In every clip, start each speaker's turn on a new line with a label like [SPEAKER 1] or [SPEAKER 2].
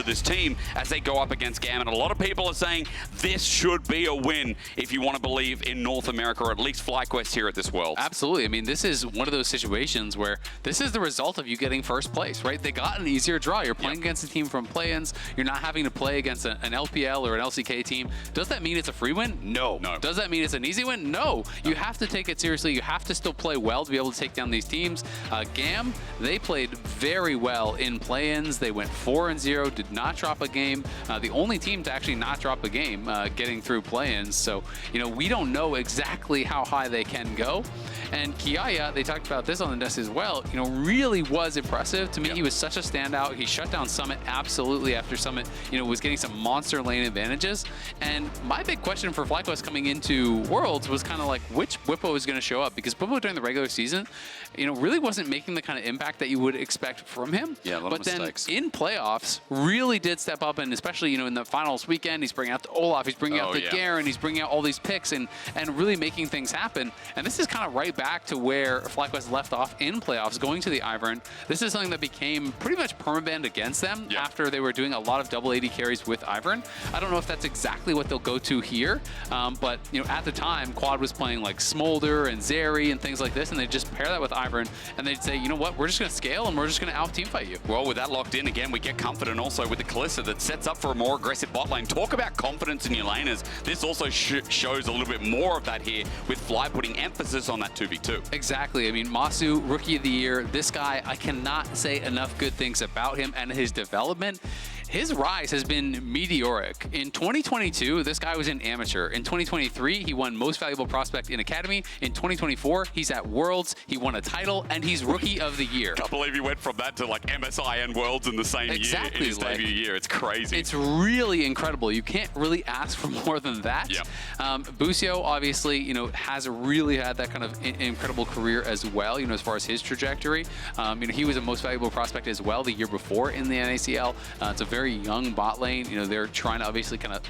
[SPEAKER 1] this team as they go up against GAM. And a lot of people are saying this should be a win if you want to believe in North America, or at least FlyQuest here at this World.
[SPEAKER 2] Absolutely. I mean, this is one of those situations where this is the result of you getting first place, right? They got an easier draw. You're playing against a team from play-ins. You're not having to play against an LPL or an LCK team. Does that mean it's a free win? No. Does that mean it's an easy win? No. You have to take it seriously. You have to still play well to be able to take down these teams. GAM, they played very well in play-ins. They went 4-0, did not drop a game. The only team to actually not drop a game getting through play-ins. So, you know, we don't know exactly how high they can go. And Kiaya, they talked about this on the desk as well, you know, really was impressive. To me, he was such a standout. He shut down Summit absolutely after Summit, you know, was getting some monster lane advantages. And my big question for FlyQuest coming into Worlds was kind of like, which Bwipo is going to show up? Because Bwipo during the regular season, you know, really wasn't making the kind of impact that you would expect from him.
[SPEAKER 1] Yeah, a lot of mistakes.
[SPEAKER 2] Then in playoffs, really did step up, and especially, you know, in the finals weekend, he's bringing out the Olaf, he's bringing out the Garen, he's bringing out all these picks and really making things happen. And this is kind of right back to where FlyQuest left off in playoffs, going to the Ivern. This is something that became pretty much permabanned against them after they were doing a lot of double AD carries with Ivern. I don't know if that's exactly what they'll go to here, but, you know, at the time, Quad was playing like Smolder and Zeri and things like this, and they just pair that with Ivern, and they'd say, you know what, we're just going to scale and we're just going to out-team fight you.
[SPEAKER 1] Well, with that locked in, again, we get confident also with the Kalista that sets up for a more aggressive bot lane. Talk about confidence in your laners. This also shows a little bit more of that here with Fly putting emphasis on that 2v2.
[SPEAKER 2] Exactly. I mean, Masu, Rookie of the Year, this guy, I cannot say enough good things about him and his development. His rise has been meteoric. In 2022, this guy was an amateur. In 2023, he won Most Valuable Prospect in Academy. In 2024, he's at Worlds, he won a title, and he's Rookie of the Year.
[SPEAKER 1] Can't believe he went from that to like MSI and Worlds in the same year, in his debut year. It's crazy.
[SPEAKER 2] It's really incredible. You can't really ask for more than that. Busio, obviously, you know, has really had that kind of incredible career as well, you know, as far as his trajectory. You know, he was a Most Valuable Prospect as well the year before in the NACL. It's a very young bot lane. You know, they're trying to obviously kind of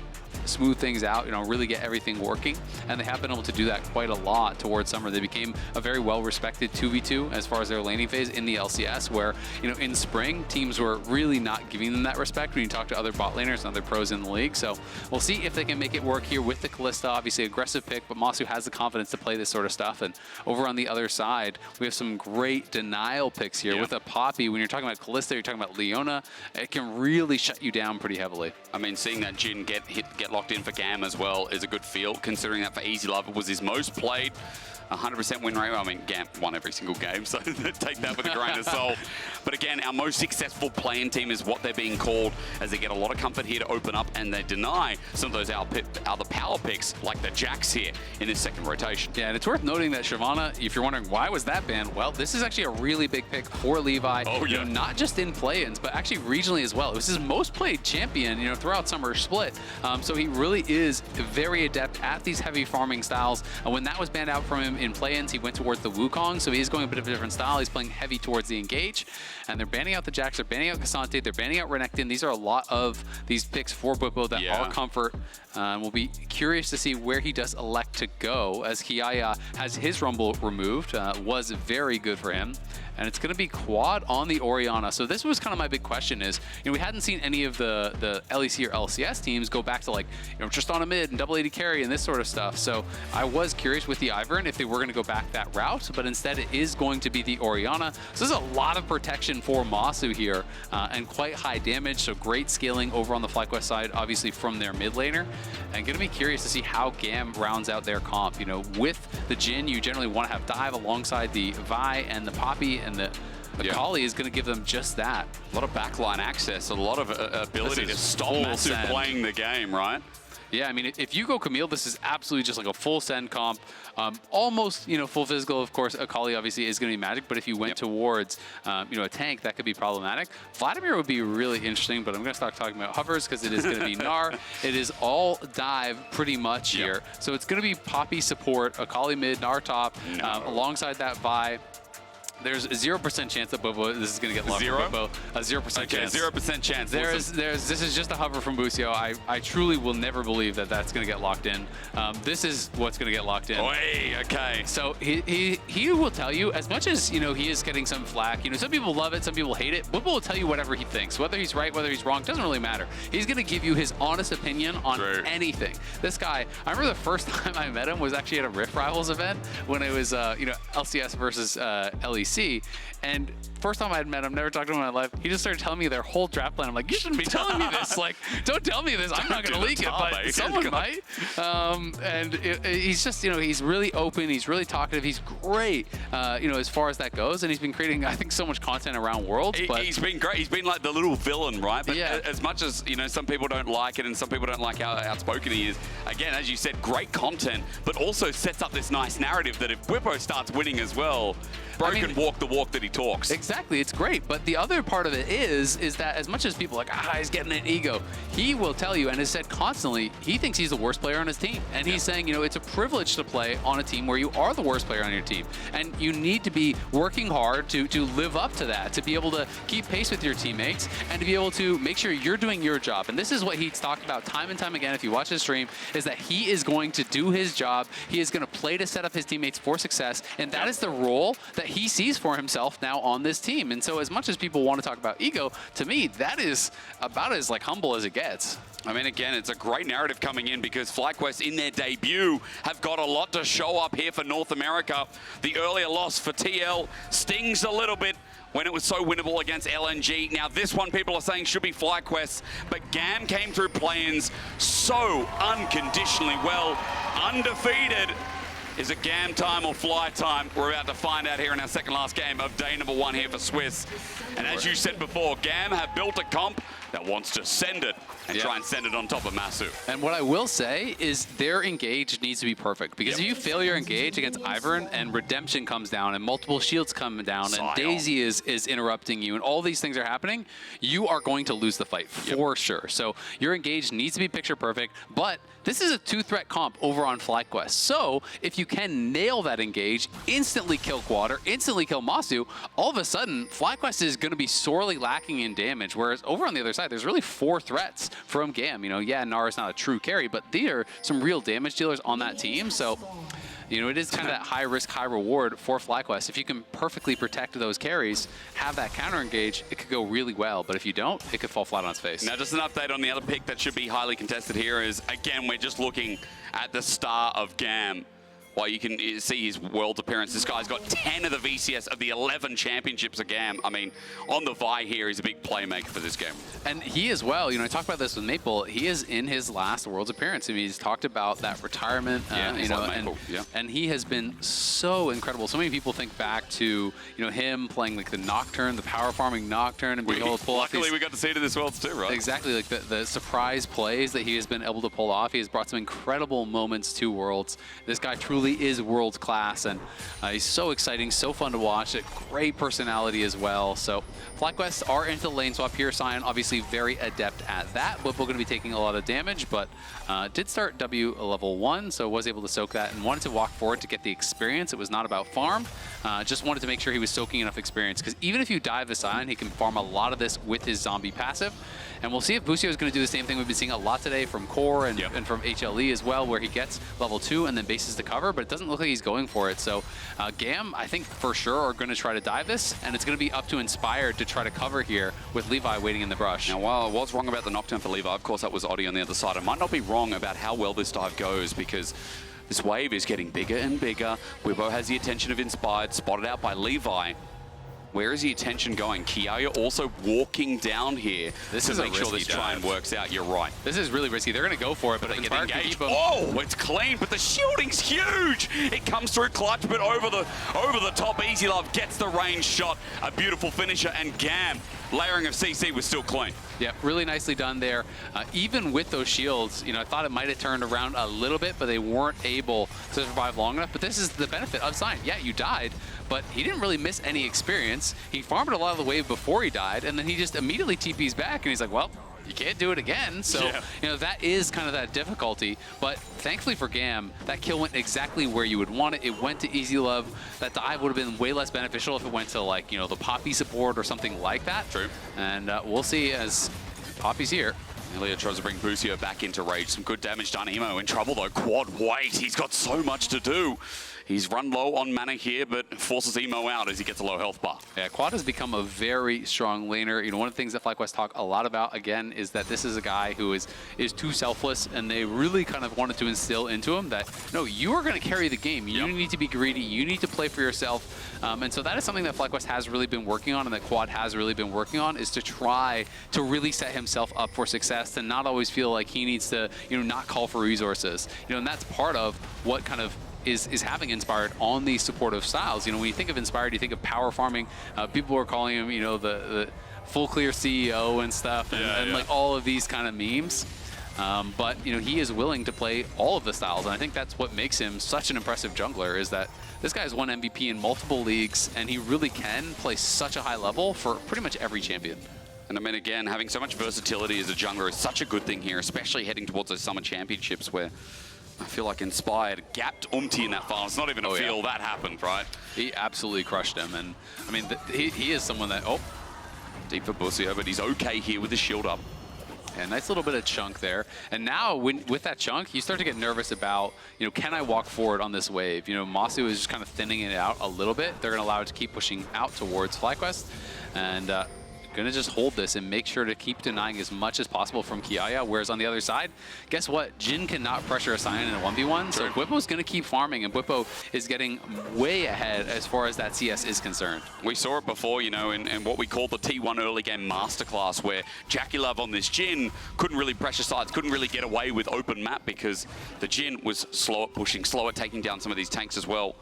[SPEAKER 2] smooth things out, you know, really get everything working. And they have been able to do that quite a lot towards summer. They became a very well-respected 2v2 as far as their laning phase in the LCS, where, you know, in spring, teams were really not giving them that respect when you talk to other bot laners and other pros in the league. So we'll see if they can make it work here with the Kalista. Obviously, aggressive pick, but Masu has the confidence to play this sort of stuff. And over on the other side, we have some great denial picks here with a Poppy. When you're talking about Kalista, you're talking about Leona. It can really shut you down pretty heavily.
[SPEAKER 1] I mean, seeing that Jin get locked in for GAM as well is a good feel, considering that for Easy Love it was his most played. 100% win rate. I mean, GAM won every single game, so take that with a grain of salt. But again, our most successful playing team is what they're being called, as they get a lot of comfort here to open up, and they deny some of those other power picks, like the Jax here in this second rotation.
[SPEAKER 2] Yeah, and it's worth noting that Shyvana, if you're wondering why was that banned, well, this is actually a really big pick for Levi. You know, not just in play-ins, but actually regionally as well. It was his most played champion, you know, throughout Summer Split. So he really is very adept at these heavy farming styles. And when that was banned out from him in play-ins, he went towards the Wukong, so he's going a bit of a different style. He's playing heavy towards the Engage, and they're banning out the Jax, they're banning out Cassante, they're banning out Renekton. These are a lot of these picks for Bwipo that are comfort. We'll be curious to see where he does elect to go, as Kiaya has his Rumble removed. Was very good for him. And it's going to be Quad on the Orianna. So this was kind of my big question is, you know, we hadn't seen any of the LEC or LCS teams go back to, like, you know, Tristana mid and double AD carry and this sort of stuff. So I was curious with the Ivern if they were going to go back that route, but instead it is going to be the Orianna. So there's a lot of protection for Masu here, and quite high damage. So great scaling over on the FlyQuest side, obviously from their mid laner. And going to be curious to see how GAM rounds out their comp. You know, with the Jin, you generally want to have Dive alongside the Vi and the Poppy, and the Kali is going to give them just that.
[SPEAKER 1] A lot of backline access, a lot of ability to stop Masu playing the game, right?
[SPEAKER 2] Yeah, I mean, if you go Camille, this is absolutely just like a full send comp. Almost, you know, full physical. Of course, Akali obviously is going to be magic, but if you went towards, you know, a tank, that could be problematic. Vladimir would be really interesting, but I'm going to start talking about hovers because it is going to be Gnar. It is all dive pretty much here. So it's going to be Poppy support, Akali mid, Gnar top, alongside that Vi. There's a 0% chance that Bobo, this is going to get locked.
[SPEAKER 1] Zero?
[SPEAKER 2] Bobo. A 0% chance.
[SPEAKER 1] 0% chance.
[SPEAKER 2] This is just a hover from Busio. I truly will never believe that that's going to get locked in. This is what's going to get locked in.
[SPEAKER 1] Oy, okay.
[SPEAKER 2] So he will tell you, as much as, you know, he is getting some flack, you know, some people love it, some people hate it. Bobo will tell you whatever he thinks. Whether he's right, whether he's wrong, doesn't really matter. He's going to give you his honest opinion on anything. This guy, I remember the first time I met him was actually at a Rift Rivals event when it was, you know, LCS versus LEC. And first time I had met him, never talked to him in my life, he just started telling me their whole draft plan. I'm like, you shouldn't be telling me this. Like, don't tell me this. I'm not going to leak it, but someone might. And he's just, you know, he's really open. He's really talkative. He's great, you know, as far as that goes. And he's been creating, I think, so much content around Worlds. But
[SPEAKER 1] he's been great. He's been like the little villain, right? But
[SPEAKER 2] yeah.
[SPEAKER 1] As much as, you know, some people don't like it and some people don't like how outspoken he is, again, as you said, great content, but also sets up this nice narrative that if Whippo starts winning as well, bro can walk the walk that he talks.
[SPEAKER 2] Exactly, it's great. But the other part of it is that as much as people are like, he's getting an ego, he will tell you and has said constantly, he thinks he's the worst player on his team. And he's saying, you know, it's a privilege to play on a team where you are the worst player on your team. And you need to be working hard to live up to that, to be able to keep pace with your teammates and to be able to make sure you're doing your job. And this is what he's talked about time and time again, if you watch his stream, is that he is going to do his job. He is going to play to set up his teammates for success. And that is the role that he sees for himself now on this team. And so as much as people want to talk about ego, to me, that is about as like humble as it gets.
[SPEAKER 1] I mean, again, it's a great narrative coming in because FlyQuest in their debut have got a lot to show up here for North America. The earlier loss for TL stings a little bit when it was so winnable against LNG. Now this one people are saying should be FlyQuest, but GAM came through play-ins so unconditionally well, undefeated. Is it GAM time or fly time? We're about to find out here in our second last game of day number 1 here for Swiss. And as you said before, GAM have built a comp that wants to send it and try and send it on top of Masu.
[SPEAKER 2] And what I will say is their engage needs to be perfect, because if you fail your engage against Ivern and Redemption comes down and multiple shields come down and Daisy is interrupting you and all these things are happening, you are going to lose the fight for sure. So your engage needs to be picture perfect, but this is a 2-threat comp over on FlyQuest. So if you can nail that engage, instantly kill Quadr, instantly kill Masu, all of a sudden FlyQuest is going to be sorely lacking in damage, whereas over on the other side, there's really 4 threats from GAM. You know, yeah, Nara's not a true carry, but they are some real damage dealers on that team. So, you know, it is kind of that high risk, high reward for FlyQuest. If you can perfectly protect those carries, have that counter engage, it could go really well. But if you don't, it could fall flat on its face.
[SPEAKER 1] Now, just an update on the other pick that should be highly contested here is, again, we're just looking at the star of GAM. Well, you can see his Worlds appearance. This guy's got 10 of the VCS of the 11 championships of GAM. I mean, on the Vi here, he's a big playmaker for this game.
[SPEAKER 2] And he as well, you know, I talked about this with Maple, he is in his last Worlds appearance. I mean, he's talked about that retirement, you know, and he has been so incredible. So many people think back to, you know, him playing like the Nocturne, the power farming Nocturne, and being able to pull off
[SPEAKER 1] Luckily, we got to see it in this Worlds too, right?
[SPEAKER 2] Exactly, like the surprise plays that he has been able to pull off. He has brought some incredible moments to Worlds. This guy truly is world class, and he's so exciting, so fun to watch. A great personality as well. So FlyQuest are into the lane swap here. Sion obviously very adept at that. Whippo going to be taking a lot of damage, but did start W level 1, so was able to soak that and wanted to walk forward to get the experience. It was not about farm. Just wanted to make sure he was soaking enough experience, because even if you dive the Sion, he can farm a lot of this with his zombie passive. And we'll see if Busio is going to do the same thing we've been seeing a lot today from Core and, and from HLE as well, where he gets level 2 and then bases to cover, but it doesn't look like he's going for it. So GAM, I think for sure, are going to try to dive this, and it's going to be up to Inspired to try to cover here with Levi waiting in the brush.
[SPEAKER 1] Now, while I was wrong about the Nocturne for Levi, of course that was Oddie on the other side. I might not be wrong about how well this dive goes, because this wave is getting bigger and bigger. Whippo has the attention of Inspired, spotted out by Levi. Where is the attention going? Kiaya also walking down here to make sure this try and works out. You're right.
[SPEAKER 2] This is really risky. They're going to go for it, but Inspired can keep him.
[SPEAKER 1] Oh, it's clean, but the shielding's huge. It comes through clutch, but over the top. Easy Love gets the range shot. A beautiful finisher, and GAM, layering of CC was still clean.
[SPEAKER 2] Yeah, really nicely done there. Even with those shields, you know, I thought it might have turned around a little bit, but they weren't able to survive long enough. But this is the benefit of Sion. Yeah, you died, but he didn't really miss any experience. He farmed a lot of the wave before he died, and then he just immediately TPs back, and he's like, well, you can't do it again. So, you know, that is kind of that difficulty. But thankfully for GAM, that kill went exactly where you would want it. It went to Easy Love. That dive would have been way less beneficial if it went to, like, you know, the Poppy support or something like that.
[SPEAKER 1] True.
[SPEAKER 2] And we'll see as Poppy's here.
[SPEAKER 1] Elia tries to bring Busio back into rage. Some good damage done. Emo in trouble though. Quad, wait, he's got so much to do. He's run low on mana here, but forces Emo out as he gets a low health bar.
[SPEAKER 2] Yeah, Quad has become a very strong laner. You know, one of the things that FlyQuest talk a lot about, again, is that this is a guy who is too selfless, and they really kind of wanted to instill into him that, no, you are going to carry the game. You need to be greedy. You need to play for yourself. And so that is something that FlyQuest has really been working on, and that Quad has really been working on, is to try to really set himself up for success and not always feel like he needs to, you know, not call for resources. You know, and that's part of what kind of is having Inspired on these supportive styles. You know, when you think of Inspired, you think of power farming. People are calling him, you know, the full clear CEO and stuff, and like all of these kind of memes. But, you know, he is willing to play all of the styles, and I think that's what makes him such an impressive jungler, is that this guy has won MVP in multiple leagues, and he really can play such a high level for pretty much every champion.
[SPEAKER 1] And I mean, again, having so much versatility as a jungler is such a good thing here, especially heading towards those summer championships where I feel like Inspired gapped Umti in that final. It's not even a feel that happened, right?
[SPEAKER 2] He absolutely crushed him. And I mean, he is someone that,
[SPEAKER 1] deep for Busio, but he's okay here with his shield up.
[SPEAKER 2] Yeah, nice little bit of chunk there. And now with that chunk, you start to get nervous about, you know, can I walk forward on this wave? You know, Masu is just kind of thinning it out a little bit. They're going to allow it to keep pushing out towards FlyQuest. And gonna just hold this and make sure to keep denying as much as possible from Kiaya, whereas on the other side, guess what? Jin cannot pressure a Sion in a 1v1, so Bwipo's gonna keep farming, and Bwipo is getting way ahead as far as that CS is concerned.
[SPEAKER 1] We saw it before, you know, in what we call the T1 early game masterclass, where Jackie Love on this Jin couldn't really pressure sides, couldn't really get away with open map because the Jin was slow at pushing, slow at taking down some of these tanks as well.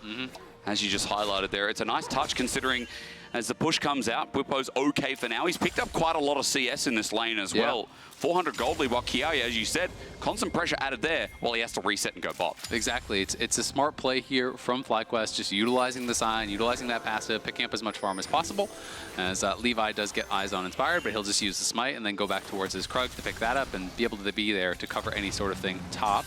[SPEAKER 1] As you just highlighted there, it's a nice touch considering as the push comes out, Bwipo's okay for now. He's picked up quite a lot of CS in this lane as well. 400 gold lead, while Kiaya, as you said, constant pressure added there while he has to reset and go bot.
[SPEAKER 2] Exactly. It's a smart play here from FlyQuest, just utilizing the sign, utilizing that passive, picking up as much farm as possible. As Levi does get eyes on Inspired, but he'll just use the smite and then go back towards his Krug to pick that up and be able to be there to cover any sort of thing top.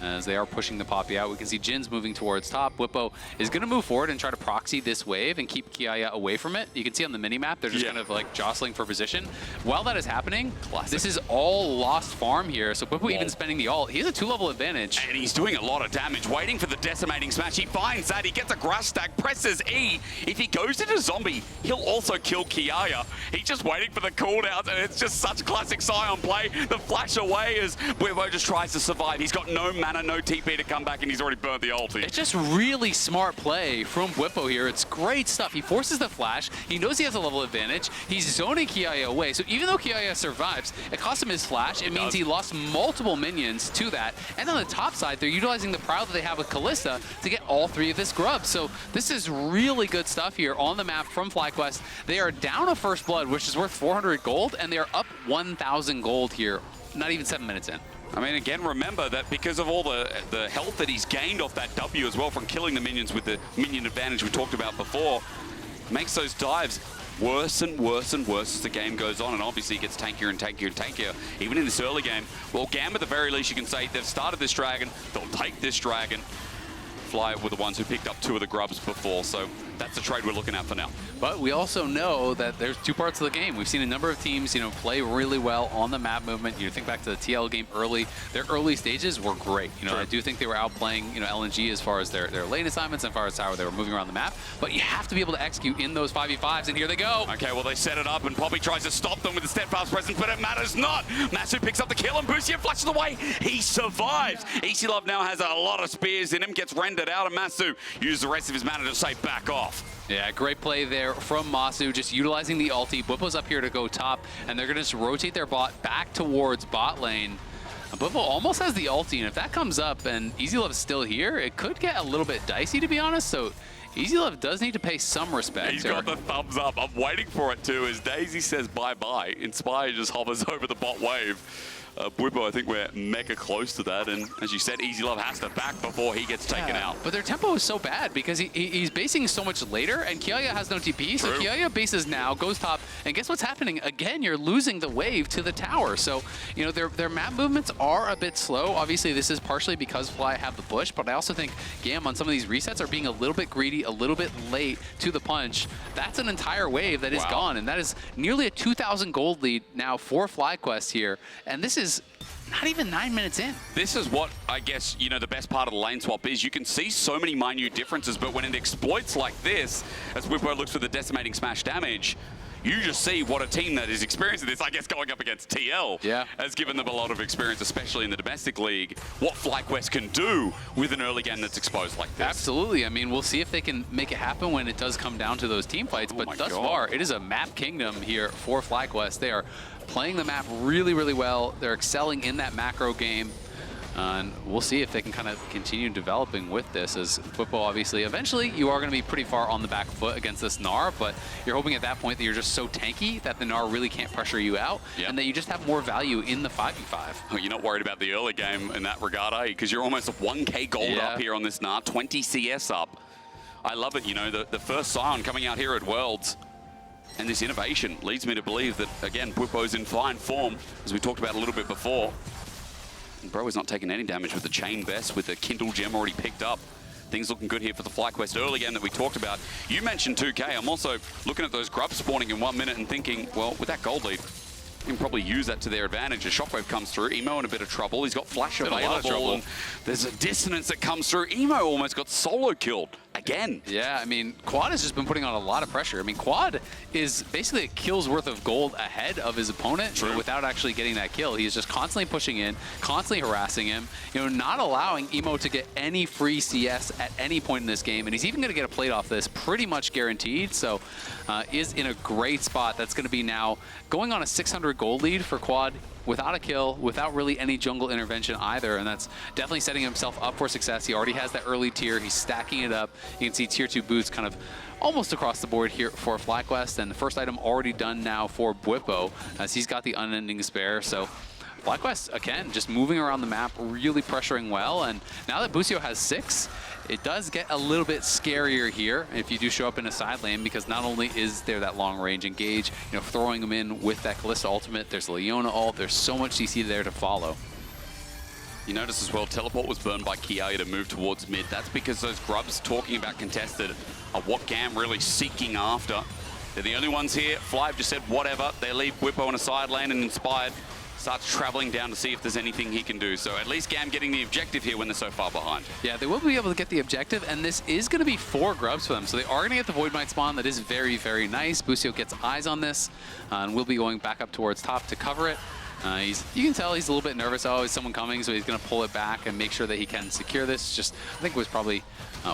[SPEAKER 2] As they are pushing the Poppy out, we can see Jin's moving towards top. Bwipo is going to move forward and try to proxy this wave and keep Kiaya away from it. You can see on the mini-map, they're just kind of like jostling for position. While that is happening, this is all lost farm here, so Bwipo even spending the ult. He has a 2-level advantage.
[SPEAKER 1] And he's doing a lot of damage, waiting for the decimating smash. He finds that, he gets a grass stack, presses E. If he goes into zombie, he'll also kill Kiaya. He's just waiting for the cooldowns, and it's just such classic Sion play. The flash away as Bwipo just tries to survive. He's got no mana, no TP to come back, and he's already burnt the ulti.
[SPEAKER 2] It's just really smart play from Bwipo here. It's great stuff. He forces the flash. He knows he has a level advantage. He's zoning Kiaya away. So even though Kiaya survives, it cost him his flash. It means he lost multiple minions to that. And on the top side, they're utilizing the prowl that they have with Kalista to get all 3 of this grub. So this is really good stuff here on the map from FlyQuest. They are down a first blood, which is worth 400 gold, and they are up 1,000 gold here, not even 7 minutes in.
[SPEAKER 1] I mean, again, remember that because of all the health that he's gained off that W as well from killing the minions with the minion advantage we talked about before, makes those dives worse and worse and worse as the game goes on, and obviously it gets tankier and tankier and tankier, even in this early game. Well, GAM at the very least, you can say they've started this dragon, they'll take this dragon. Fly were the ones who picked up 2 of the grubs before, so that's the trade we're looking at for now.
[SPEAKER 2] But we also know that there's 2 parts of the game. We've seen a number of teams, you know, play really well on the map movement. You think back to the TL game early. Their early stages were great. You know, I do think they were outplaying, you know, LNG as far as their lane assignments and as far as how they were moving around the map. But you have to be able to execute in those 5v5s, and here they go.
[SPEAKER 1] Okay, well, they set it up, and Poppy tries to stop them with the steadfast presence, but it matters not. Masu picks up the kill, and Busio flashes away. He survives. Easy Love now has a lot of spears in him, gets rendered out, and Masu uses the rest of his mana to say back off.
[SPEAKER 2] Yeah, great play there from Masu, just utilizing the ulti. Bwipo's up here to go top, and they're going to just rotate their bot back towards bot lane. Bwipo almost has the ulti, and if that comes up and Easy Love is still here, it could get a little bit dicey, to be honest. So Easy Love does need to pay some respect.
[SPEAKER 1] He's got the thumbs up. I'm waiting for it too. As Daisy says bye-bye, Inspire just hovers over the bot wave. Bwipo, I think we're mega close to that. And as you said, Easy Love has to back before he gets taken out.
[SPEAKER 2] But their tempo is so bad because he's basing so much later, and Kiaya has no TP. So Kiaya bases now, goes top, and guess what's happening? Again, you're losing the wave to the tower. So, you know, their map movements are a bit slow. Obviously, this is partially because Fly have the bush, but I also think GAM on some of these resets are being a little bit greedy, a little bit late to the punch. That's an entire wave that is gone, and that is nearly a 2,000 gold lead now for FlyQuest here. And this is not even 9 minutes in.
[SPEAKER 1] This is what, I guess, you know, the best part of the lane swap is. You can see so many minute differences, but when it exploits like this, as Whippo looks for the decimating smash damage, you just see what a team that is experiencing this, I guess, going up against TL has given them a lot of experience, especially in the domestic league, what FlyQuest can do with an early game that's exposed like this.
[SPEAKER 2] Absolutely. I mean, we'll see if they can make it happen when it does come down to those team fights, but thus far, it is a map kingdom here for FlyQuest. They are playing the map really, really well. They're excelling in that macro game. And we'll see if they can kind of continue developing with this, as Bwipo, obviously, eventually you are going to be pretty far on the back foot against this Gnar, but you're hoping at that point that you're just so tanky that the Gnar really can't pressure you out, and that you just have more value in the 5v5.
[SPEAKER 1] Oh, you're not worried about the early game in that regard, eh? Because you're almost 1k gold up here on this Gnar, 20 CS up. I love it, you know, the first Scion coming out here at Worlds. And this innovation leads me to believe that, again, Bwipo's in fine form, as we talked about a little bit before. And Bro is not taking any damage with the Chain Vest, with the Kindle Gem already picked up. Things looking good here for the FlyQuest early game that we talked about. You mentioned 2K. I'm also looking at those grubs spawning in 1 minute and thinking, well, with that gold lead, you can probably use that to their advantage. A Shockwave comes through. Emo in a bit of trouble. He's got Flash available. And there's a dissonance that comes through. Emo almost got solo killed again.
[SPEAKER 2] Yeah, I mean, Quad has just been putting on a lot of pressure. I mean, Quad is basically a kill's worth of gold ahead of his opponent without actually getting that kill. He's just constantly pushing in, constantly harassing him, you know, not allowing Emo to get any free CS at any point in this game. And he's even going to get a plate off this pretty much guaranteed. So is in a great spot. That's going to be now going on a 600 gold lead for Quad without a kill, without really any jungle intervention either, and that's definitely setting himself up for success. He already has that early tier. He's stacking it up. You can see tier 2 boots kind of almost across the board here for FlyQuest, and the first item already done now for Bwipo, as he's got the Unending Spare. So FlyQuest, again, just moving around the map, really pressuring well, and now that Busio has 6, it does get a little bit scarier here if you do show up in a side lane, because not only is there that long range engage, you know, throwing him in with that Kalista ultimate, there's Leona ult, there's so much CC there to follow.
[SPEAKER 1] You notice as well, teleport was burned by Kiaya to move towards mid. That's because those grubs talking about contested are what GAM really seeking after. They're the only ones here. Fly just said whatever. They leave Bwipo in a side lane, and Inspired starts traveling down to see if there's anything he can do. So at least GAM getting the objective here when they're so far behind.
[SPEAKER 2] Yeah, they will be able to get the objective, and this is going to be 4 grubs for them. So they are going to get the Void Might spawn. That is very, very nice. Busio gets eyes on this, and will be going back up towards top to cover it. You can tell he's a little bit nervous. Oh, is someone coming? So he's going to pull it back and make sure that he can secure this. Just, I think, was probably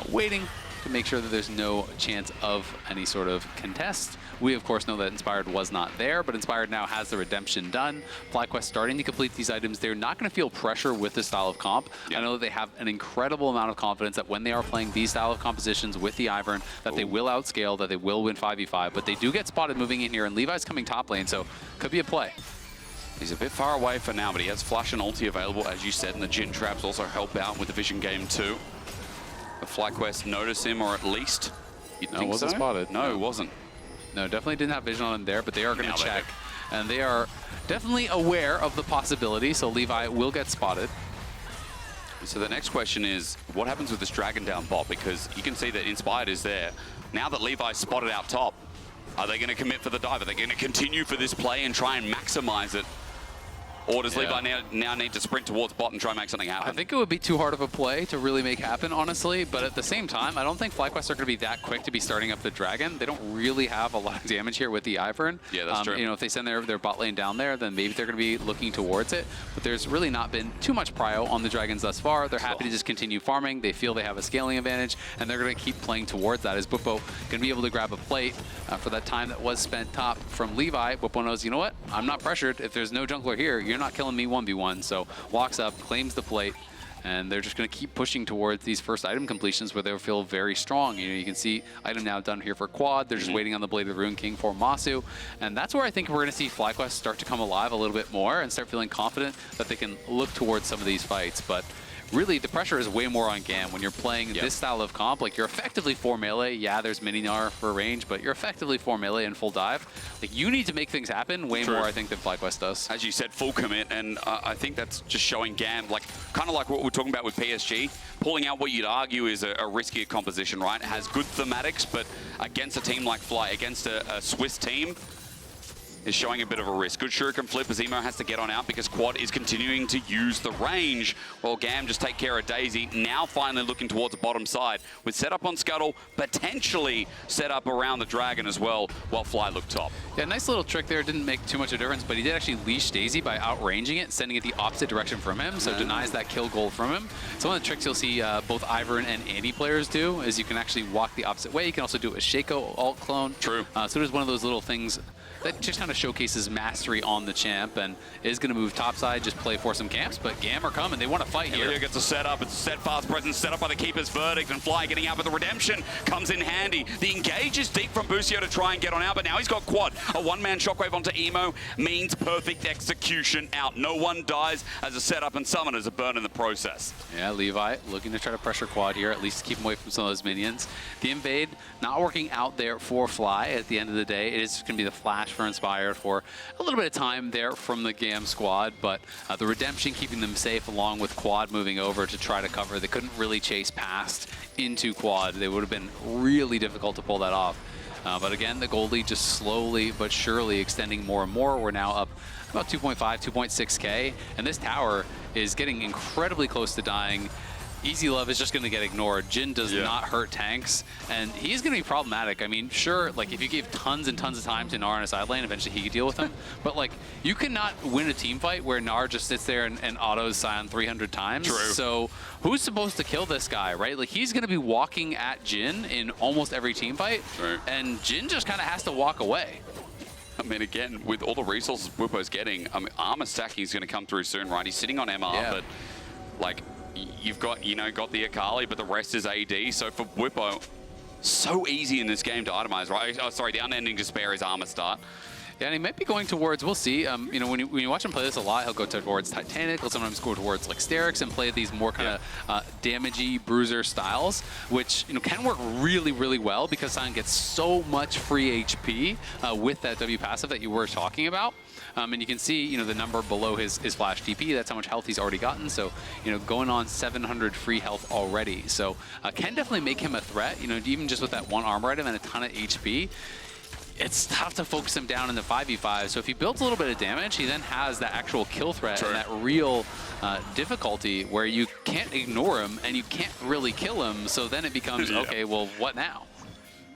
[SPEAKER 2] waiting to make sure that there's no chance of any sort of contest. We, of course, know that Inspired was not there, but Inspired now has the redemption done. FlyQuest starting to complete these items. They're not going to feel pressure with this style of comp. I know that they have an incredible amount of confidence that when they are playing these style of compositions with the Ivern, that they will outscale, that they will win 5v5, but they do get spotted moving in here, and Levi's coming top lane, so could be a play.
[SPEAKER 1] He's a bit far away for now, but he has Flash and ulti available, as you said, and the Jin traps also help out with the Vision Game too. But FlyQuest notice him, or at least you'd think
[SPEAKER 2] wasn't spotted.
[SPEAKER 1] No, it wasn't.
[SPEAKER 2] No, definitely didn't have vision on him there, but they are going to check. And they are definitely aware of the possibility, so Levi will get spotted.
[SPEAKER 1] So the next question is, what happens with this Dragon down bot? Because you can see that Inspired is there. Now that Levi's spotted out top, are they going to commit for the dive? Are they going to continue for this play and try and maximize it? Or does Levi now need to sprint towards bot and try and make something happen?
[SPEAKER 2] I think it would be too hard of a play to really make happen, honestly. But at the same time, I don't think FlyQuest are going to be that quick to be starting up the Dragon. They don't really have a lot of damage here with the Ivern.
[SPEAKER 1] Yeah, that's true.
[SPEAKER 2] You know, if they send their bot lane down there, then maybe they're going to be looking towards it. But there's really not been too much prio on the Dragons thus far. They're happy to just continue farming. They feel they have a scaling advantage, and they're going to keep playing towards that. As Bwipo going to be able to grab a plate for that time that was spent top from Levi. Bwipo knows, you know what? I'm not pressured. If there's no jungler here, you're not killing me 1v1. So walks up, claims the plate, and they're just going to keep pushing towards these first item completions where they'll feel very strong. You know, you can see item now done here for Quad. They're just waiting on the Blade of the Rune King for Masu, and that's where I think we're going to see FlyQuest start to come alive a little bit more and start feeling confident that they can look towards some of these fights. But really, the pressure is way more on GAM when you're playing this style of comp. Like, you're effectively 4 melee. Yeah, there's mini-Gnar for range, but you're effectively 4 melee and full dive. Like, you need to make things happen way more, I think, than FlyQuest does.
[SPEAKER 1] As you said, full commit, and I think that's just showing GAM, like, kind of like what we're talking about with PSG, pulling out what you'd argue is a riskier composition, right? It has good thematics, but against a team like Fly, against a Swiss team, is showing a bit of a risk. Good shuriken flip as Emo has to get on out because Quad is continuing to use the range while GAM just take care of Daisy. Now finally looking towards the bottom side with setup on Scuttle, potentially set up around the Dragon as well while Fly looked top.
[SPEAKER 2] Yeah, nice little trick there. Didn't make too much of a difference, but he did actually leash Daisy by outranging it, sending it the opposite direction from him, so denies that kill goal from him. Some of the tricks you'll see both Ivern and Andy players do is you can actually walk the opposite way. You can also do it with Shaco alt clone.
[SPEAKER 1] True.
[SPEAKER 2] So there's one of those little things that just kind of showcases mastery on the champ and is going to move topside, just play for some camps, but GAM are coming. They want to fight here.
[SPEAKER 1] Here gets a setup. It's a steadfast presence set up by the Keeper's Verdict, and Fly getting out, but the redemption comes in handy. The engage is deep from Busio to try and get on out, but now he's got Quad. A one-man shockwave onto Emo means perfect execution out. No one dies as a setup, and Summoners are burned in the process.
[SPEAKER 2] Yeah, Levi looking to try to pressure Quad here, at least keep him away from some of those minions. The invade not working out there for Fly at the end of the day. It is going to be the flash for Inspired for a little bit of time there from the GAM squad, but the redemption keeping them safe along with Quad moving over to try to cover. They couldn't really chase past into Quad. They would have been really difficult to pull that off. But again, the gold lead just slowly but surely extending more and more. We're now up about 2.5, 2.6K, and this tower is getting incredibly close to dying. Easy Love is just going to get ignored. Jin does not hurt tanks, and he's going to be problematic. I mean, sure, like, if you gave tons and tons of time to Gnar in a side lane, eventually he could deal with him. But, like, you cannot win a team fight where Gnar just sits there and autos Sion 300 times.
[SPEAKER 1] True.
[SPEAKER 2] So who's supposed to kill this guy, right? Like, he's going to be walking at Jin in almost every team fight, and Jin just kind of has to walk away.
[SPEAKER 1] I mean, again, with all the resources Bwipo's getting, I mean, armor stacking is going to come through soon, right? He's sitting on MR, but, like, you've got, got the Akali, but the rest is AD. So for Bwipo, so easy in this game to itemize, right? Oh, sorry, the Unending Despair is armor start.
[SPEAKER 2] Yeah, and he might be going towards, we'll see, when you watch him play this a lot, he'll go towards Titanic, he'll sometimes go towards like Sterix and play these more kind of damagey bruiser styles, which can work really, really well because Sion gets so much free HP with that W passive that you were talking about. And you can see, the number below his flash TP. That's how much health he's already gotten. So, going on 700 free health already. So, can definitely make him a threat. Even just with that one armor item and a ton of HP, it's tough to focus him down in the 5v5. So if he builds a little bit of damage, he then has that actual kill threat and that real difficulty where you can't ignore him and you can't really kill him. So then it becomes, okay, well, what now?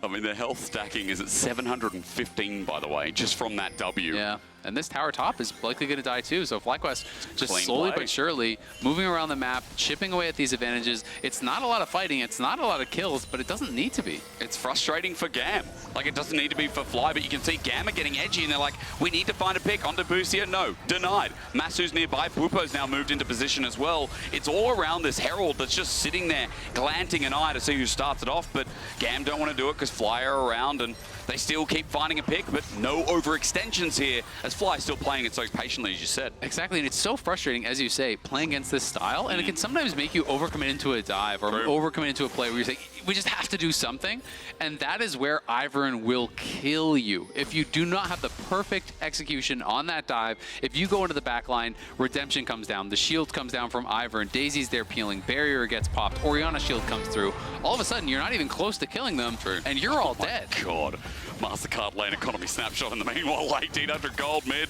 [SPEAKER 1] I mean, the health stacking is at 715, by the way, just from that W.
[SPEAKER 2] Yeah, and this tower top is likely going to die too. So FlyQuest just slowly but surely moving around the map, chipping away at these advantages. It's not a lot of fighting, it's not a lot of kills, but it doesn't need to be.
[SPEAKER 1] It's frustrating for GAM. Like, it doesn't need to be for Fly, but you can see GAM are getting edgy, and they're like, we need to find a pick. Onto Busio, no, denied. Masu's nearby, Bwipo's now moved into position as well. It's all around this Herald that's just sitting there, glanting an eye to see who starts it off, but GAM don't want to do it because Fly are around, and they still keep finding a pick, but no overextensions here, as Fly still playing it so patiently, as you said.
[SPEAKER 2] Exactly, and it's so frustrating, as you say, playing against this style, and it can sometimes make you overcommit into a dive or overcommit into a play where you say, we just have to do something, and that is where Ivern will kill you. If you do not have the perfect execution on that dive, if you go into the back line, redemption comes down, the shield comes down from Ivern, Daisy's there peeling, barrier gets popped, Orianna's shield comes through, all of a sudden you're not even close to killing them, and you're all dead.
[SPEAKER 1] God. MasterCard lane economy snapshot in the meanwhile, 1800 gold mid.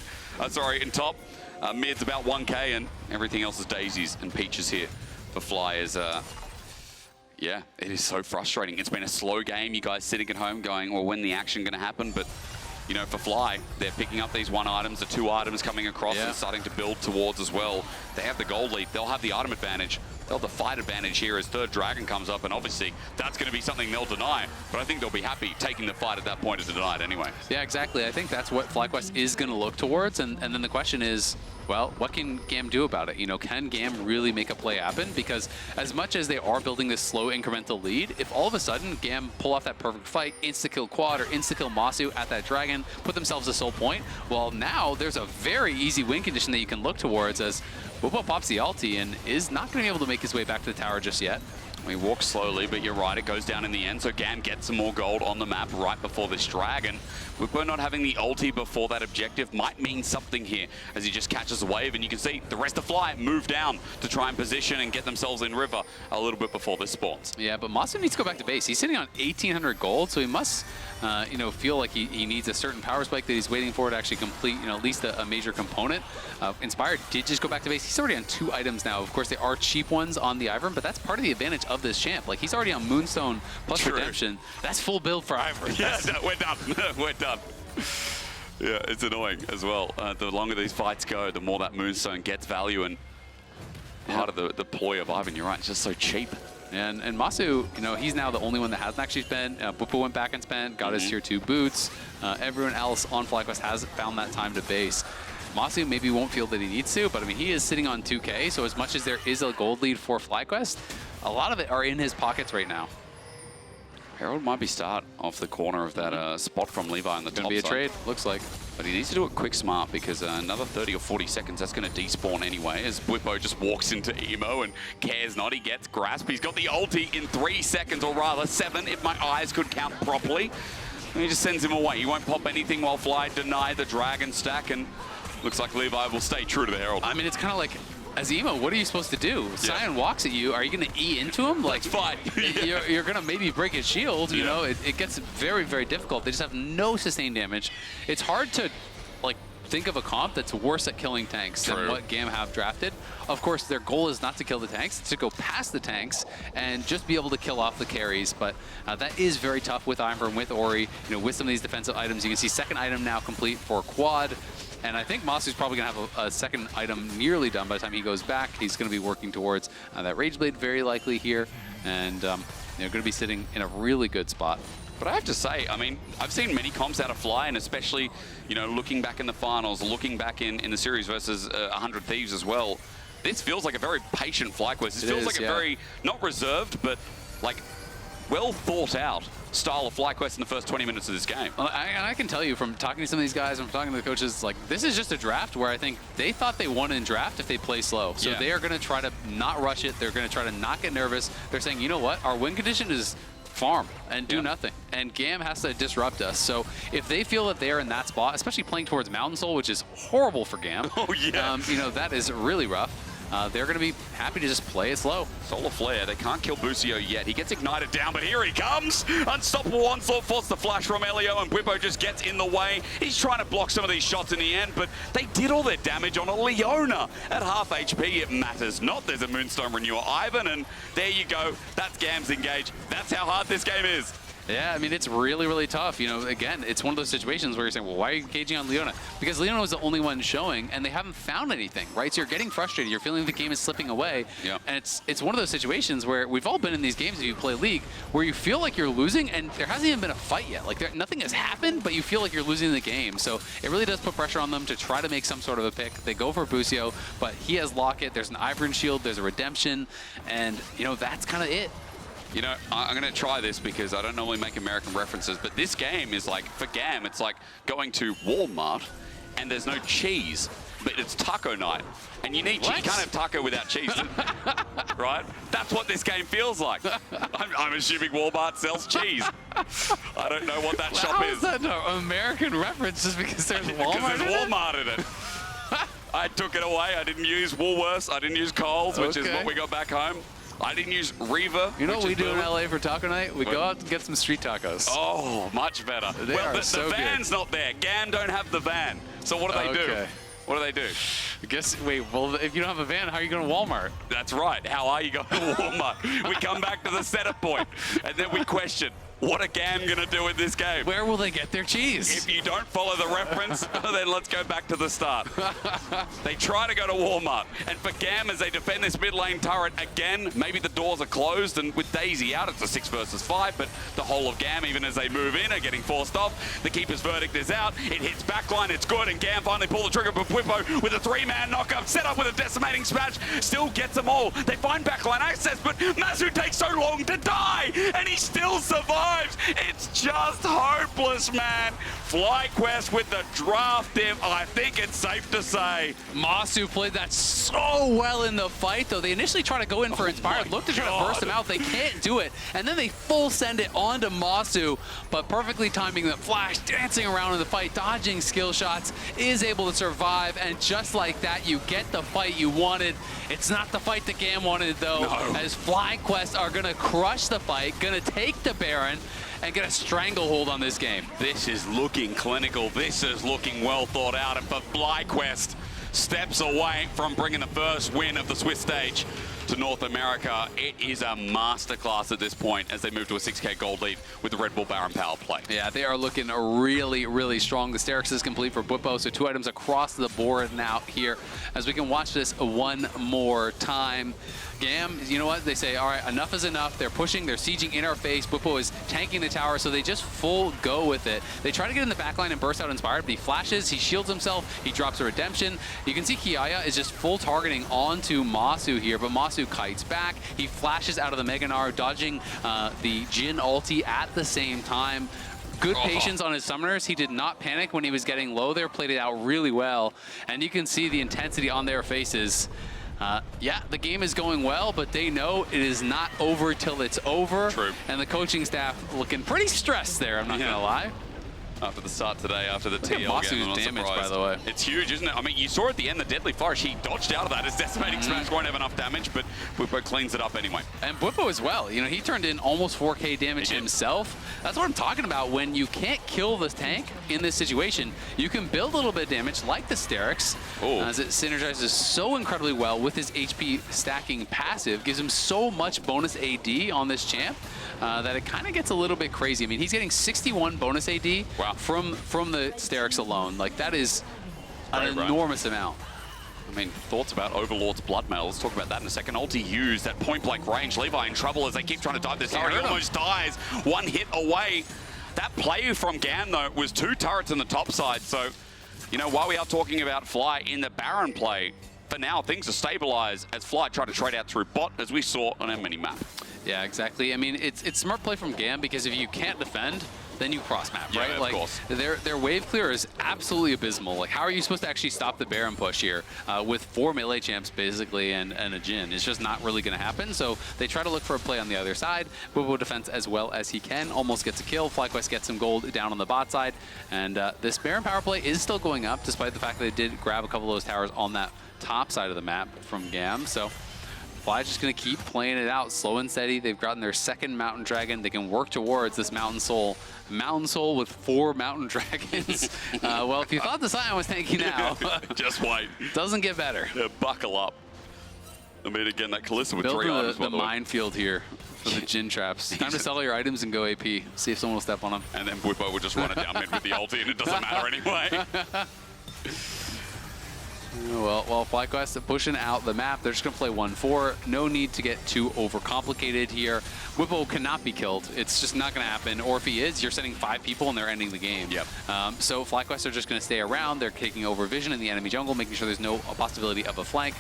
[SPEAKER 1] In top. Mid's about 1k, and everything else is daisies and peaches here for Fly. Yeah, it is so frustrating. It's been a slow game. You guys sitting at home going, well, when the action going to happen? But, for Fly, they're picking up these one items, the two items coming across and starting to build towards as well. They have the gold lead. They'll have the item advantage. they'll have the fight advantage here as third dragon comes up, and obviously that's going to be something they'll deny. But I think they'll be happy taking the fight at that point to deny it anyway.
[SPEAKER 2] Yeah, exactly. I think that's what FlyQuest is going to look towards, and then the question is, well, what can GAM do about it? You know, can GAM really make a play happen? Because as much as they are building this slow incremental lead, if all of a sudden GAM pull off that perfect fight, insta-kill Quad or insta-kill Masu at that dragon, put themselves a soul point, well, now there's a very easy win condition that you can look towards as Bwipo pops the ulti and is not going to be able to make his way back to the tower just yet.
[SPEAKER 1] He walks slowly, but you're right, it goes down in the end, so GAM gets some more gold on the map right before this dragon. Bwipo not having the ulti before that objective might mean something here, as he just catches a wave, and you can see the rest of Fly move down to try and position and get themselves in river a little bit before this spawns.
[SPEAKER 2] Yeah, but Masu needs to go back to base. He's sitting on 1,800 gold, so he must, you know, feel like he needs a certain power spike that he's waiting for to actually complete, you know, at least a major component. Inspired did just go back to base. He's already on 2 items now. Of course, they are cheap ones on the Ivern, but that's part of the advantage of this champ. Like, he's already on Moonstone plus
[SPEAKER 1] True.
[SPEAKER 2] Redemption. That's full build for Ivern.
[SPEAKER 1] Yeah, no, we're done. We're done. Yeah, it's annoying as well. The longer these fights go, the more that Moonstone gets value, and part of the ploy of Ivern, you're right, it's just so cheap.
[SPEAKER 2] And Masu, you know, he's now the only one that hasn't actually spent. Bwipo went back and spent, got his tier 2 boots. Everyone else on FlyQuest has found that time to base. Masu maybe won't feel that he needs to, but I mean, he is sitting on 2K, so as much as there is a gold lead for FlyQuest, a lot of it are in his pockets right now.
[SPEAKER 1] Herald might be start off the corner of that spot from Levi on the top side.
[SPEAKER 2] Gonna be a trade, looks like.
[SPEAKER 1] But he needs to do it quick smart, because another 30 or 40 seconds, that's going to despawn anyway, as Bwipo just walks into Emo and cares not. He gets grasp. He's got the ulti in 3 seconds, or rather 7, if my eyes could count properly. And he just sends him away. He won't pop anything while Fly deny the dragon stack, and looks like Levi will stay true to the Herald.
[SPEAKER 2] I mean, it's kind of like, as Emo, what are you supposed to do? Sion walks at you. Are you going to E into him? Like,
[SPEAKER 1] fight.
[SPEAKER 2] You're going to maybe break his shield. You know, it gets very, very difficult. They just have no sustained damage. It's hard to, like, think of a comp that's worse at killing tanks than what GAM have drafted. Of course, their goal is not to kill the tanks, it's to go past the tanks and just be able to kill off the carries. But that is very tough with Ivern, with Ori, you know, with some of these defensive items. You can see second item now complete for Quad. And I think Masu's probably going to have a second item nearly done by the time he goes back. He's going to be working towards that Rage Blade very likely here. And they're going to be sitting in a really good spot.
[SPEAKER 1] But I have to say, I mean, I've seen many comps out of Fly, and especially, you know, looking back in the finals, looking back in the series versus 100 Thieves as well, this feels like a very patient FlyQuest. This feels like a very, not reserved, but like well thought out style of FlyQuest in the first 20 minutes of this game.
[SPEAKER 2] Well, I can tell you from talking to some of these guys and from talking to the coaches, like, this is just a draft where I think they thought they won in draft if they play slow. So they are going to try to not rush it. They're going to try to not get nervous. They're saying, you know what, our win condition is farm and do nothing. And GAM has to disrupt us. So if they feel that they are in that spot, especially playing towards Mountain Soul, which is horrible for GAM, you know, that is really rough. They're going to be happy to just play it slow. Solar
[SPEAKER 1] Flare, they can't kill Busio yet. He gets ignited down, but here he comes! Unstoppable onslaught, force the flash from Elio, and Bwipo just gets in the way. He's trying to block some of these shots in the end, but they did all their damage on a Leona. At half HP, it matters not. There's a Moonstone Renewer Ivern, and there you go. That's GAM's engage. That's how hard this game is.
[SPEAKER 2] Yeah, I mean, it's really, really tough. You know, again, it's one of those situations where you're saying, well, why are you engaging on Leona? Because Leona was the only one showing, and they haven't found anything, right? So you're getting frustrated. You're feeling the game is slipping away. And it's one of those situations where we've all been in these games if you play League, where you feel like you're losing, and there hasn't even been a fight yet. Like, nothing has happened, but you feel like you're losing the game. So it really does put pressure on them to try to make some sort of a pick. They go for Busio, but he has Locket. There's an Ivern shield. There's a Redemption. And, you know, that's kind of it.
[SPEAKER 1] You know, I'm going to try this because I don't normally make American references, but this game is like, for GAM, it's like going to Walmart and there's no cheese, but it's taco night. And you need cheese. You can't have taco without cheese, right? That's what this game feels like. I'm assuming Walmart sells cheese. I don't know what that shop is.
[SPEAKER 2] How is that an American reference just because there's Walmart
[SPEAKER 1] because there's Walmart in it. I took it away. I didn't use Woolworths. I didn't use Coles, which is what we got back home. I didn't use Reva.
[SPEAKER 2] You know what we do in LA for taco night? We go out and get some street tacos.
[SPEAKER 1] Oh, much better. Well, the van's not there. GAM don't have the van. So what do they do? What do they do?
[SPEAKER 2] Well, if you don't have a van, how are you going to Walmart?
[SPEAKER 1] That's right. How are you going to Walmart? We come back to the setup point, and then we question, What are GAM going to do in this game?
[SPEAKER 2] Where will they get their cheese?
[SPEAKER 1] If you don't follow the reference, then let's go back to the start. They try to go to Walmart, and for GAM, as they defend this mid lane turret, again, maybe the doors are closed, and with Daisy out, it's a 6 versus 5, but the whole of GAM, even as they move in, are getting forced off. The Keeper's Verdict is out. It hits backline, it's good, and GAM finally pull the trigger, but Bwipo with a 3-man knockup, set up with a decimating smash, still gets them all. They find backline access, but Mazu takes so long to die, and he still survives. It's just hopeless, man. FlyQuest with the draft div, I think it's safe to say.
[SPEAKER 2] Masu played that so well in the fight, though. They initially try to go in for Inspired, look to try to burst him out. They can't do it, and then they full send it onto Masu, but perfectly timing the flash, dancing around in the fight, dodging skill shots, is able to survive, and just like that, you get the fight you wanted. It's not the fight that GAM wanted, though, as FlyQuest are going to crush the fight, going to take the Baron, and get a stranglehold on this game.
[SPEAKER 1] This is looking clinical. This is looking well thought out. And for FlyQuest, steps away from bringing the first win of the Swiss stage to North America. It is a masterclass at this point as they move to a 6K gold lead with the Red Bull Baron power play.
[SPEAKER 2] Yeah, they are looking really, really strong. The Sterix is complete for Bwipo, so 2 items across the board now here as we can watch this one more time. GAM, you know what? They say, all right, enough is enough. They're pushing, they're sieging in our face. Bwipo is tanking the tower, so they just full go with it. They try to get in the backline and burst out Inspired, but he flashes, he shields himself, he drops a Redemption. You can see Kiaya is just full targeting onto Masu here, but Masu kites back. He flashes out of the Mega Gnar, dodging the Jhin ulti at the same time. Good patience on his summoners. He did not panic when he was getting low there, played it out really well, and you can see the intensity on their faces. Yeah, the game is going well, but they know it is not over till it's over.
[SPEAKER 1] True.
[SPEAKER 2] And the coaching staff looking pretty stressed there, I'm not going to lie.
[SPEAKER 1] After the start today, after the TL game,
[SPEAKER 2] Masu's damage, by the way.
[SPEAKER 1] It's huge, isn't it? I mean, you saw at the end the Deadly Flourish. He dodged out of that. His Decimating Smash won't have enough damage, but Bwipo cleans it up anyway.
[SPEAKER 2] And Bwipo as well. You know, he turned in almost 4K damage himself. That's what I'm talking about. When you can't kill the tank in this situation, you can build a little bit of damage, like the Sterix, as it synergizes so incredibly well with his HP stacking passive. Gives him so much bonus AD on this champ that it kind of gets a little bit crazy. I mean, he's getting 61 bonus AD.
[SPEAKER 1] Wow.
[SPEAKER 2] From the Sterix alone. Like, that is an enormous amount.
[SPEAKER 1] I mean, thoughts about Overlord's Blood Metal. Let's talk about that in a second. Ulti used at point-blank range. Levi in trouble as they keep trying to dive this turret. He almost dies. 1 hit away. That play from GAM, though, was 2 turrets in the top side. So, you know, while we are talking about Fly in the Baron play, for now, things are stabilized as Fly try to trade out through bot, as we saw on our mini-map.
[SPEAKER 2] Yeah, exactly. I mean, it's smart play from GAM because if you can't defend, then you cross map, right?
[SPEAKER 1] Yeah,
[SPEAKER 2] like,
[SPEAKER 1] of course.
[SPEAKER 2] Their wave clear is absolutely abysmal. Like, how are you supposed to actually stop the Baron push here with 4 melee champs basically and a Jhin? It's just not really going to happen. So they try to look for a play on the other side. Bwipo defends as well as he can, almost gets a kill. FlyQuest gets some gold down on the bot side, and this Baron power play is still going up, despite the fact that they did grab a couple of those towers on that top side of the map from GAM. So Fly's just going to keep playing it out slow and steady. They've gotten their 2nd Mountain Dragon. They can work towards this Mountain Soul. Mountain Soul with 4 Mountain Dragons. Well, if you thought the Sion was tanky now,
[SPEAKER 1] just wait.
[SPEAKER 2] Doesn't get better.
[SPEAKER 1] Yeah, buckle up. I mean, again, that Kalista with
[SPEAKER 2] Building
[SPEAKER 1] 3 items.
[SPEAKER 2] the minefield here for the Jhin traps. Time to sell all your items and go AP. See if someone will step on them.
[SPEAKER 1] And then Bwipo will just run it down mid with the ulti, and it doesn't matter anyway.
[SPEAKER 2] Well, FlyQuest pushing out the map. They're just going to play 1-4. No need to get too overcomplicated here. Bwipo cannot be killed. It's just not going to happen. Or if he is, you're sending 5 people and they're ending the game.
[SPEAKER 1] Yep.
[SPEAKER 2] So FlyQuest are just going to stay around. They're taking over vision in the enemy jungle, making sure there's no possibility of a flank.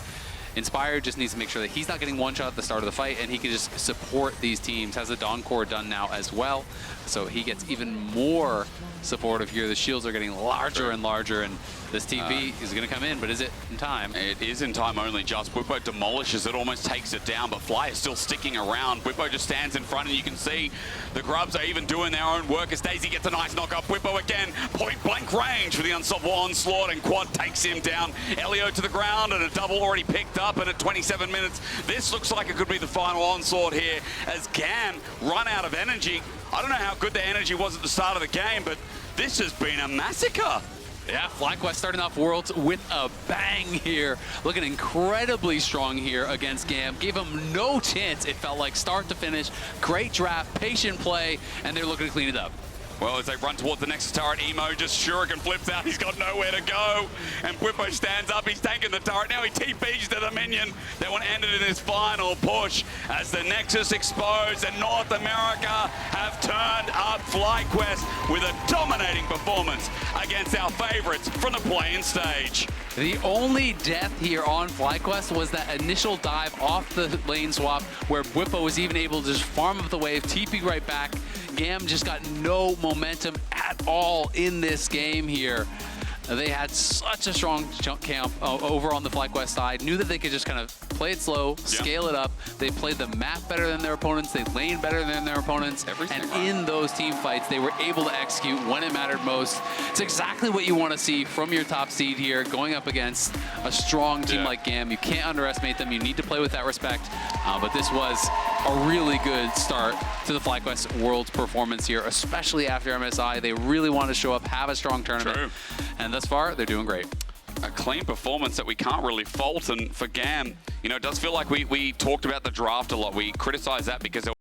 [SPEAKER 2] Inspired just needs to make sure that he's not getting one shot at the start of the fight, and he can just support these teams. Has the Dawn Core done now as well, so he gets even more supportive here. The shields are getting larger and larger, and this TP is going to come in, but is it in time?
[SPEAKER 1] It is in time only, just. Bwipo demolishes it, almost takes it down, but Fly is still sticking around. Bwipo just stands in front, and you can see the Grubs are even doing their own work as Daisy gets a nice knock-up. Bwipo again, point-blank range for the Unstoppable Onslaught, and Quad takes him down. Elio to the ground, and a double already picked up, and at 27 minutes, this looks like it could be the final Onslaught here as GAM run out of energy. I don't know how good their energy was at the start of the game, but this has been a massacre.
[SPEAKER 2] Yeah, FlyQuest starting off Worlds with a bang here. Looking incredibly strong here against GAM. Gave them no chance, it felt like, start to finish. Great draft, patient play, and they're looking to clean it up.
[SPEAKER 1] Well, as they run towards the next turret, Emo just shuriken flips out. He's got nowhere to go. And Bwipo stands up. He's taking the turret. Now he TPs to the minion. That one ended in his final push as the Nexus exposed and North America have turned up FlyQuest with a dominating performance against our favorites from the play-in stage.
[SPEAKER 2] The only death here on FlyQuest was that initial dive off the lane swap where Bwipo was even able to just farm up the wave, TP right back. GAM just got no momentum at all in this game here. They had such a strong camp over on the FlyQuest side. Knew that they could just kind of play it slow, scale it up. They played the map better than their opponents. They laned better than their opponents. In those team fights, they were able to execute when it mattered most. It's exactly what you want to see from your top seed here, going up against a strong team like GAM. You can't underestimate them. You need to play with that respect. But this was a really good start to the FlyQuest Worlds performance here, especially after MSI. They really want to show up, have a strong tournament. And thus far, they're doing great.
[SPEAKER 1] A clean performance that we can't really fault. And for GAM, you know, it does feel like we talked about the draft a lot. We criticized that because